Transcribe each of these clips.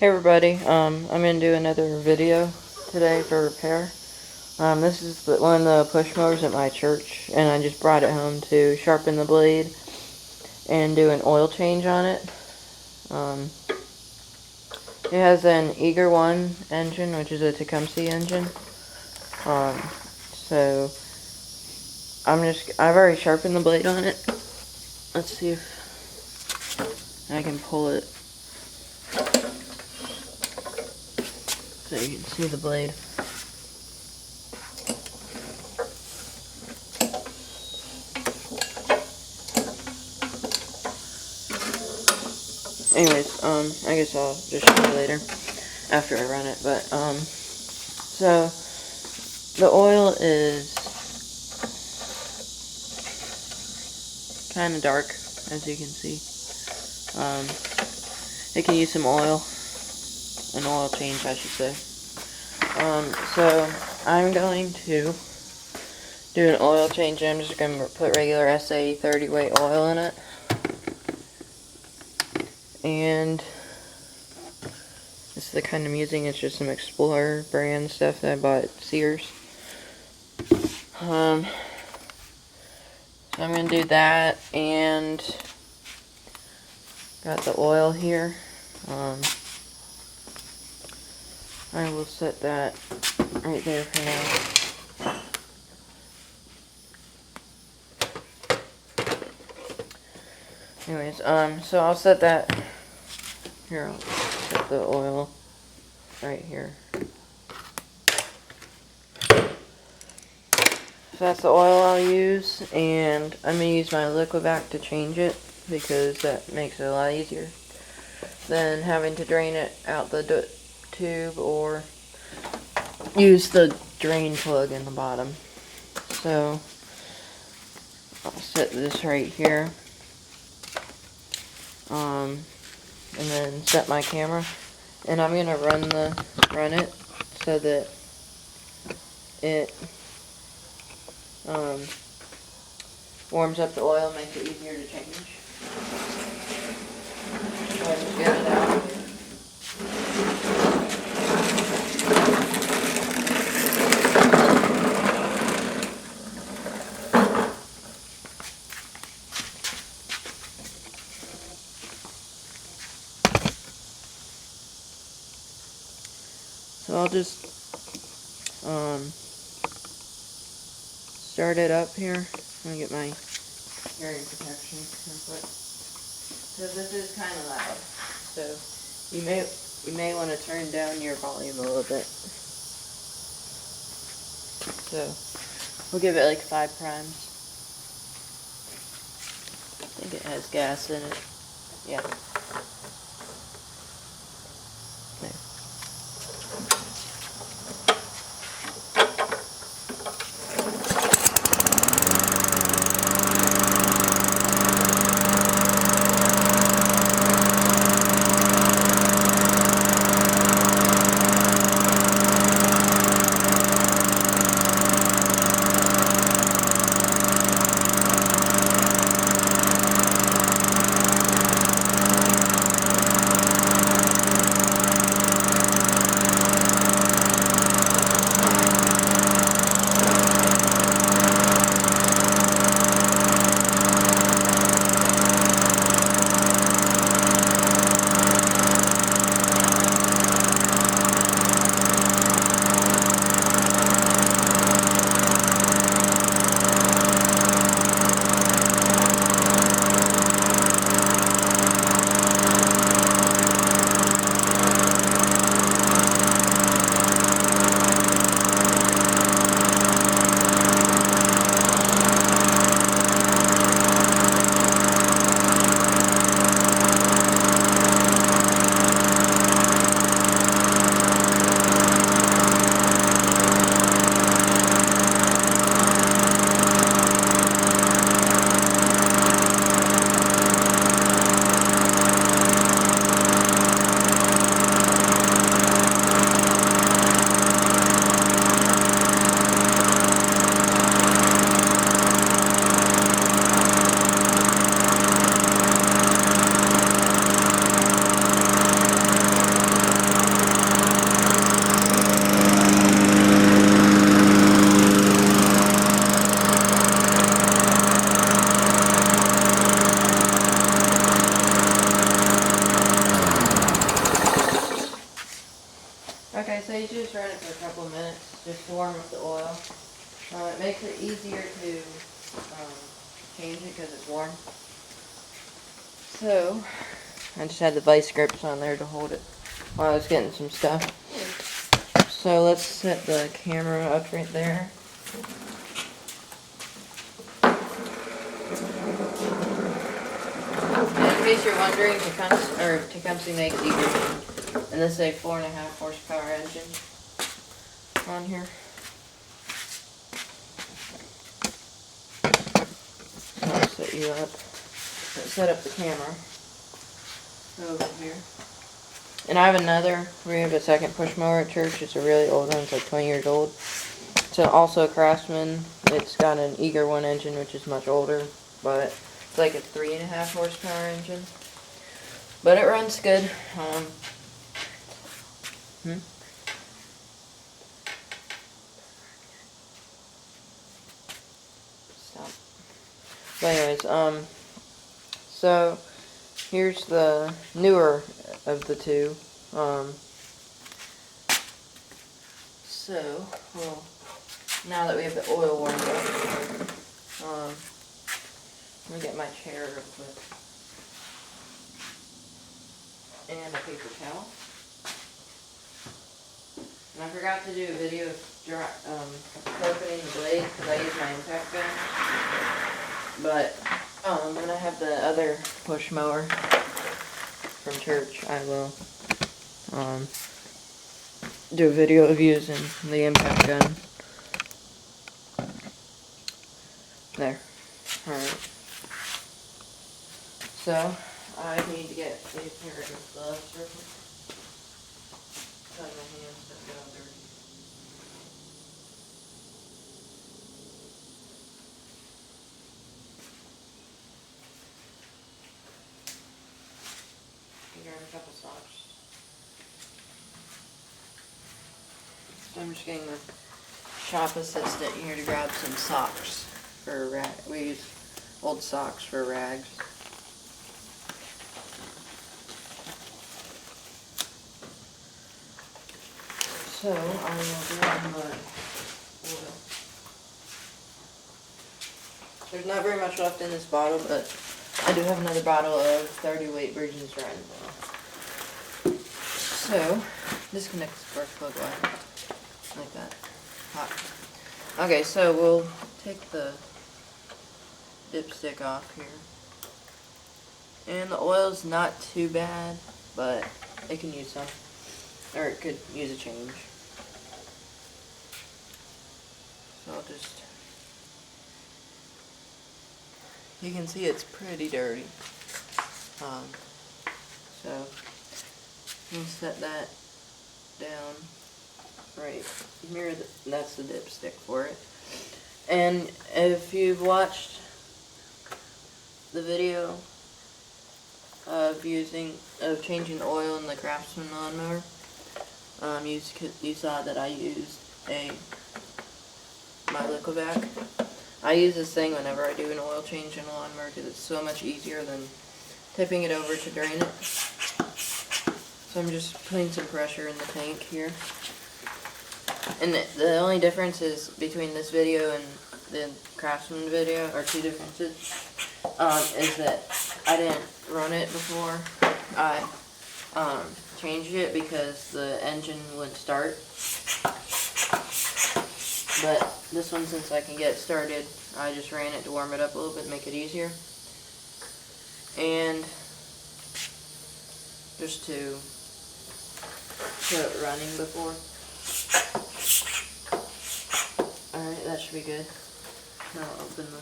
Hey everybody, I'm going to do another video today for repair. This is one of the push mowers at my church, and I just brought it home to sharpen the blade and do an oil change on it. It has an Eager 1 engine, which is a Tecumseh engine. So I've already sharpened the blade on it. Let's see if I can pull it so you can see the blade. Anyways, I guess I'll just show you later after I run it, but, so, the oil is kind of dark, as you can see. It can use some oil, an oil change, I should say. So, I'm going to do an oil change. I'm just going to put regular SA 30 weight oil in it. And this is the kind I'm using. It's just some Explorer brand stuff that I bought at Sears. So I'm going to do that, and got the oil here. I will set that right there for now. Anyways, so I'll set that here. I'll set the oil right here. So that's the oil I'll use, and I'm going to use my Liquivac to change it, because that makes it a lot easier than having to drain it out the tube or use the drain plug in the bottom. So I'll set this right here, and then set my camera, and I'm gonna run it so that it warms up the oil, makes it easier to change. So I just get it out. So I'll just start it up here. I'm gonna get my hearing protection real quick, because this is kind of loud. So you may want to turn down your volume a little bit. So we'll give it like 5 primes. I think it has gas in it. Yeah. Okay, so you just run it for a couple of minutes just to warm up the oil. It makes it easier to change it because it's warm. So, I just had the vice grips on there to hold it while I was getting some stuff. So let's set the camera up right there. And in case you're wondering, Tecumseh makes eager, and this is a 4.5 horsepower engine on here. So I'll set you up. Set up the camera over here. And I have another, we have a second push mower at church. It's a really old one, it's like 20 years old. It's also a Craftsman. It's got an Eager 1 engine, which is much older, but it's like a 3.5 horsepower engine. But it runs good. Stop. But anyways, so here's the newer of the two. So, well, now that we have the oil warmed up, let me get my chair real quick. And a paper towel. And I forgot to do a video of opening the blade because I use my impact gun. But when I have the other push mower from church, I will do a video of using the impact gun. There. Alright. So, I need to get a pair of gloves real quick. Cut my hands don't get all dirty. Grab a couple socks. So I'm just getting the shop assistant here to grab some socks for we use old socks for rags. So I will grab my oil. There's not very much left in this bottle, but I do have another bottle of 30 weight virgin red oil. So, disconnect the spark plug wire. Like that. Hot. Okay, so we'll take the dipstick off here. And the oil's not too bad, but it can use some. Or it could use a change. So I'll just... You can see it's pretty dirty. So we'll set that down right here. That's the dipstick for it. And if you've watched the video of changing the oil in the Craftsman lawnmower, you saw that I used my Liquevac. I use this thing whenever I do an oil change in a lawnmower because it's so much easier than tipping it over to drain it. So I'm just putting some pressure in the tank here. And the only difference is between this video and the Craftsman video, or two differences, is that I didn't run it before I changed it because the engine wouldn't start. But this one, since I can get it started, I just ran it to warm it up a little bit, make it easier. And just to show it running before. Alright, that should be good. Now I'll open the...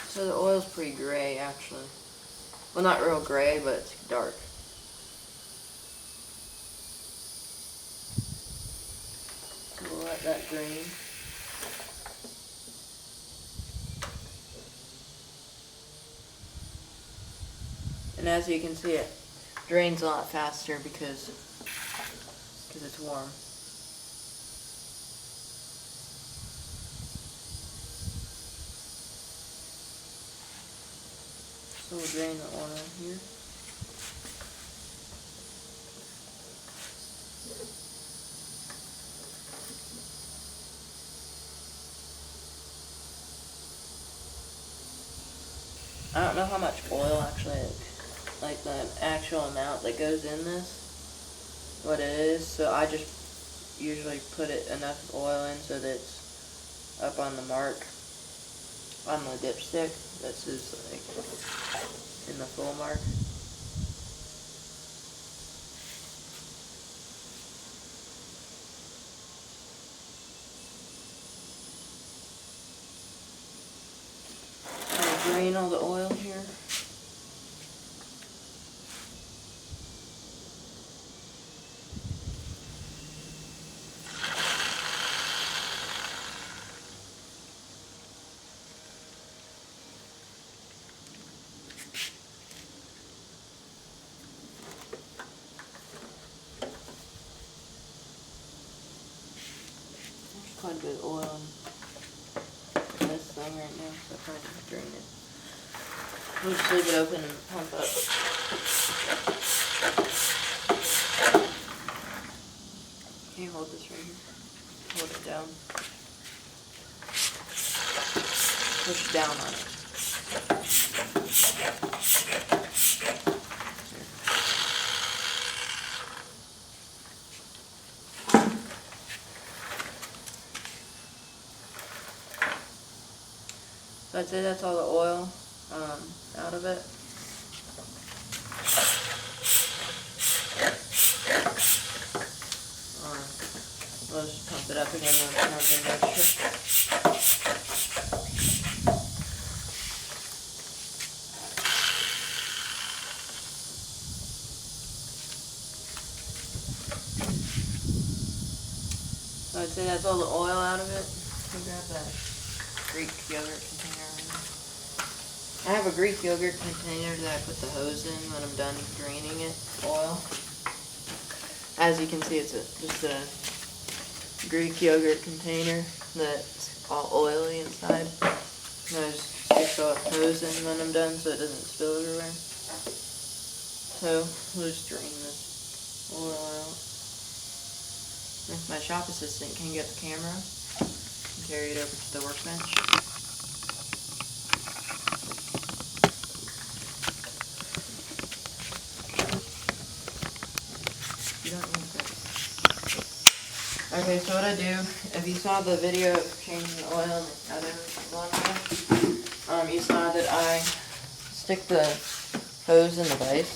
So the oil's pretty gray, actually. Well, not real gray, but it's dark. So we'll let that drain. And as you can see, it drains a lot faster because it's warm. So we'll drain the oil here. I don't know how much oil actually, like the actual amount that goes in this, what it is, so I just usually put it enough oil in so that it's up on the mark on the dipstick. This is like in the full mark. Drain all the oil here. There's quite a bit of oil in this thing right now, so I'm trying to drain it. We'll just leave it open and pump up. Can you hold this right here? Hold it down. Push down on it. So I'd say that's all the oil out of it. We'll just pump it up again when it's not in extra. So I'd say that's all the oil out of it. I'll grab that Greek yogurt container right now. I have a Greek yogurt container that I put the hose in when I'm done draining it, oil. As you can see, it's just a Greek yogurt container that's all oily inside. And I just stick the hose in when I'm done so it doesn't spill everywhere. So we'll just drain this oil out. If my shop assistant can get the camera and carry it over to the workbench. Okay, so what I do, if you saw the video of changing the oil in the other one, you saw that I stick the hose in the vise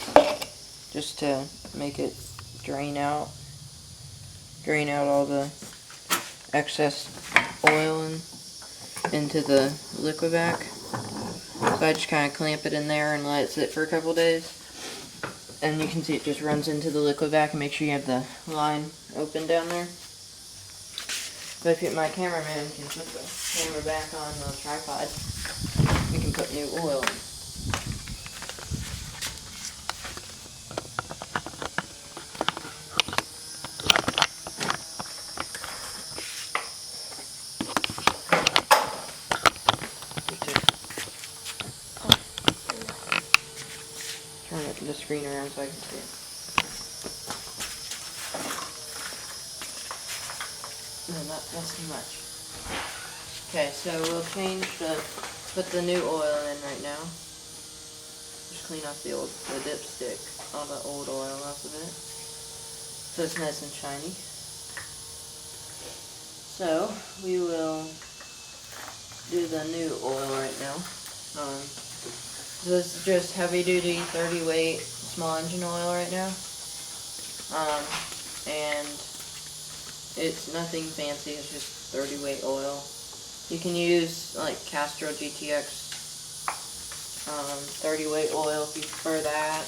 just to make it drain out all the excess oil into the Liquivac. So I just kind of clamp it in there and let it sit for a couple days. And you can see it just runs into the Liquivac, and make sure you have the line open down there. But if my cameraman can put the camera back on the tripod, we can put new oil in. Turn the screen around so I can see it. No, that's too much. Okay, so we'll put the new oil in right now. Just clean off the dipstick, all the old oil off of it, so it's nice and shiny. So we will do the new oil right now. This is just heavy duty 30 weight small engine oil right now, and it's nothing fancy, it's just 30 weight oil. You can use like Castro GTX 30 weight oil if you prefer that.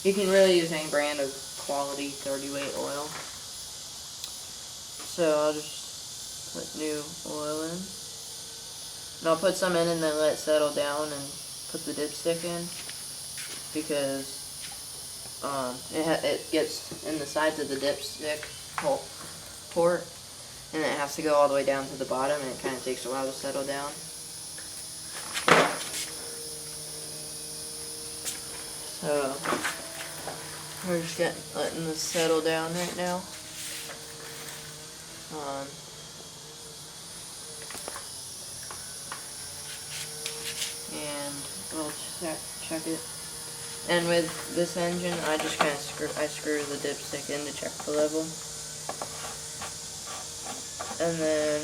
You can really use any brand of quality 30 weight oil. So I'll just put new oil in. And I'll put some in and then let it settle down and put the dipstick in, because it gets in the sides of the dipstick hole port, and it has to go all the way down to the bottom, and it kind of takes a while to settle down. So we're just letting this settle down right now. And we'll check it. And with this engine, I just kind of screw the dipstick in to check the level. And then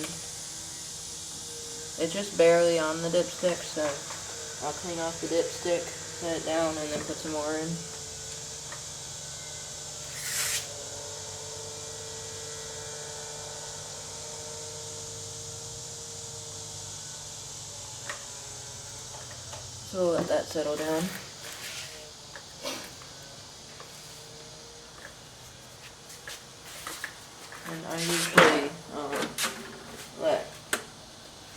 it's just barely on the dipstick, so I'll clean off the dipstick, set it down, and then put some more in. So we'll let that settle down. And I usually let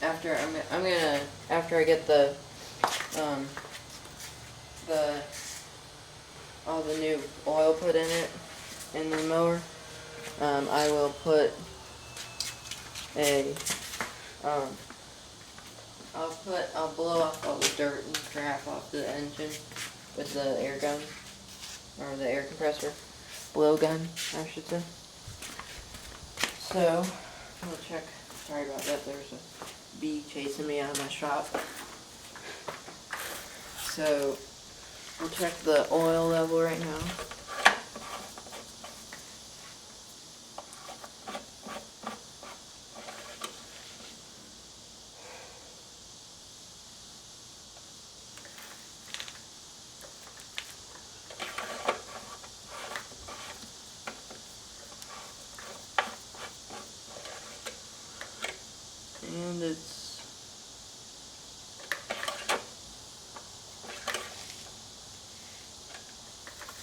after I get the all the new oil put in it in the mower, I will put a I'll blow off all the dirt and crap off the engine with the air gun, or the air compressor, blow gun, I should say. So, we'll check, sorry about that, there's a bee chasing me out of my shop. So, we'll check the oil level right now. And it's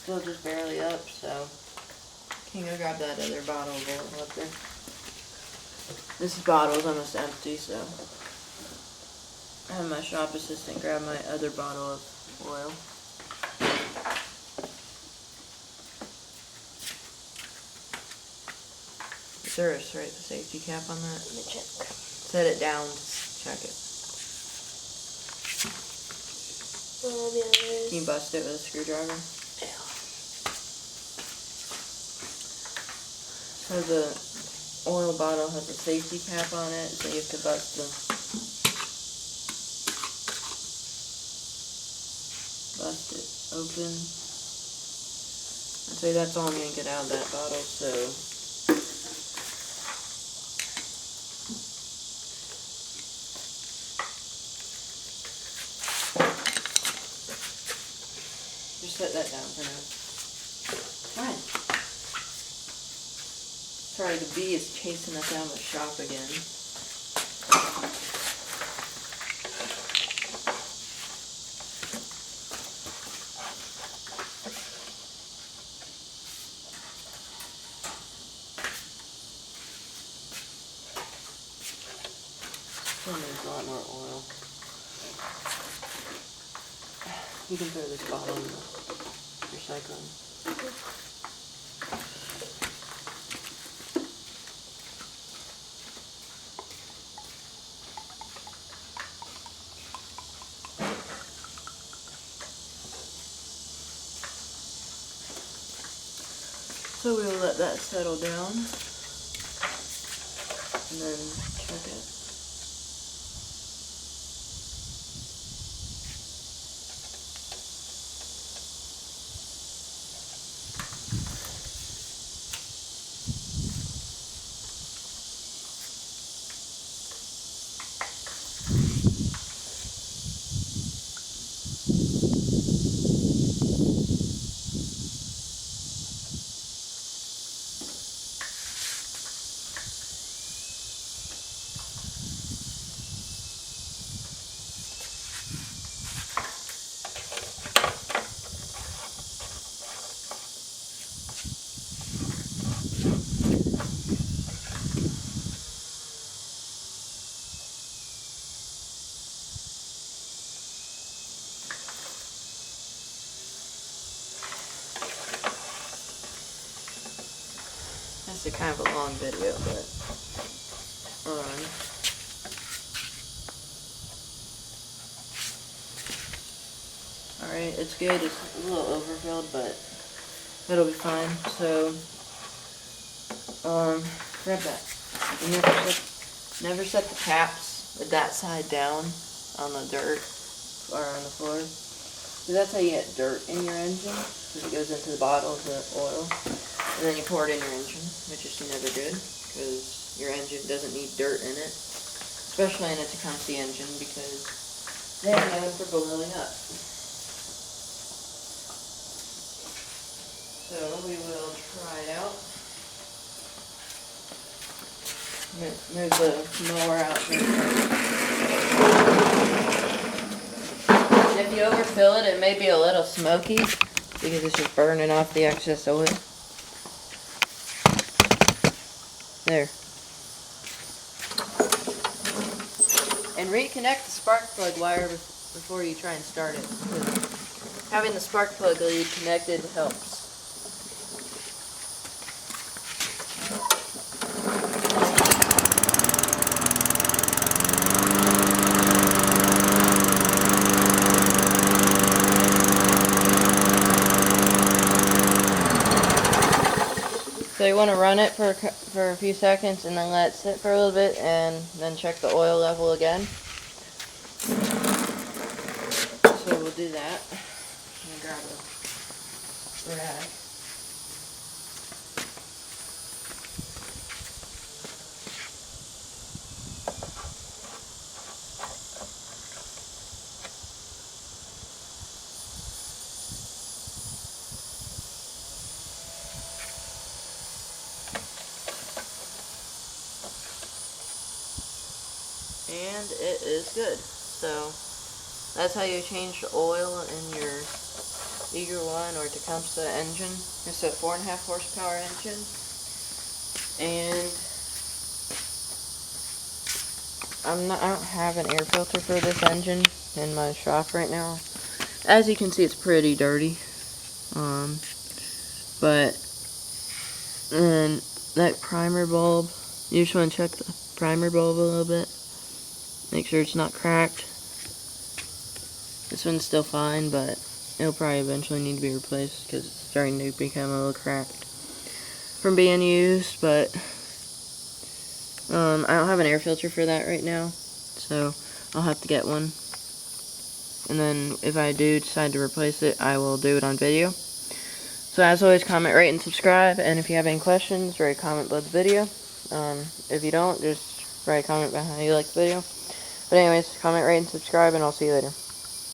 still just barely up, so can you go grab that other bottle of oil up there? This bottle is almost empty, so I have my shop assistant grab my other bottle of oil. Is there a safety cap on that? Let me check. Set it down to check it. Can you bust it with a screwdriver? Yeah. So the oil bottle has a safety cap on it, so you have to bust it open. I'd say that's all I'm going to get out of that bottle, so just set that down for now. Fine. Sorry, the bee is chasing us out of the shop again. Still needs a lot more oil. You can throw this bottle in the recycling. So we'll let that settle down and then check it. It's a kind of a long video, but alright, it's good. It's a little overfilled, but it'll be fine. So, grab that. You never set the caps with that side down on the dirt or on the floor. So that's how you get dirt in your engine, because it goes into the bottle of the oil. And then you pour it in your engine, which is never good, because your engine doesn't need dirt in it. Especially in a Tecumseh engine, because they're known for blowing up. So we will try it out. Move the mower out here. And if you overfill it, it may be a little smoky because it's just burning off the excess oil. There. And reconnect the spark plug wire before you try and start it. Having the spark plug lead connected helps. So you want to run it for a few seconds and then let it sit for a little bit and then check the oil level again. So we'll do that. I'm going to grab a rag. And it is good. So that's how you change the oil in your Eager 1 or Tecumseh engine. It's a 4.5 horsepower engine. And I don't have an air filter for this engine in my shop right now. As you can see, it's pretty dirty. But then that primer bulb, you just want to check the primer bulb a little bit. Make sure it's not cracked. This one's still fine, but it'll probably eventually need to be replaced because it's starting to become a little cracked from being used. But I don't have an air filter for that right now, so I'll have to get one. And then if I do decide to replace it, I will do it on video. So as always, comment, rate, and subscribe. And if you have any questions, write a comment below the video. If you don't, just write a comment about how you like the video. But anyways, comment, rate, and subscribe, and I'll see you later.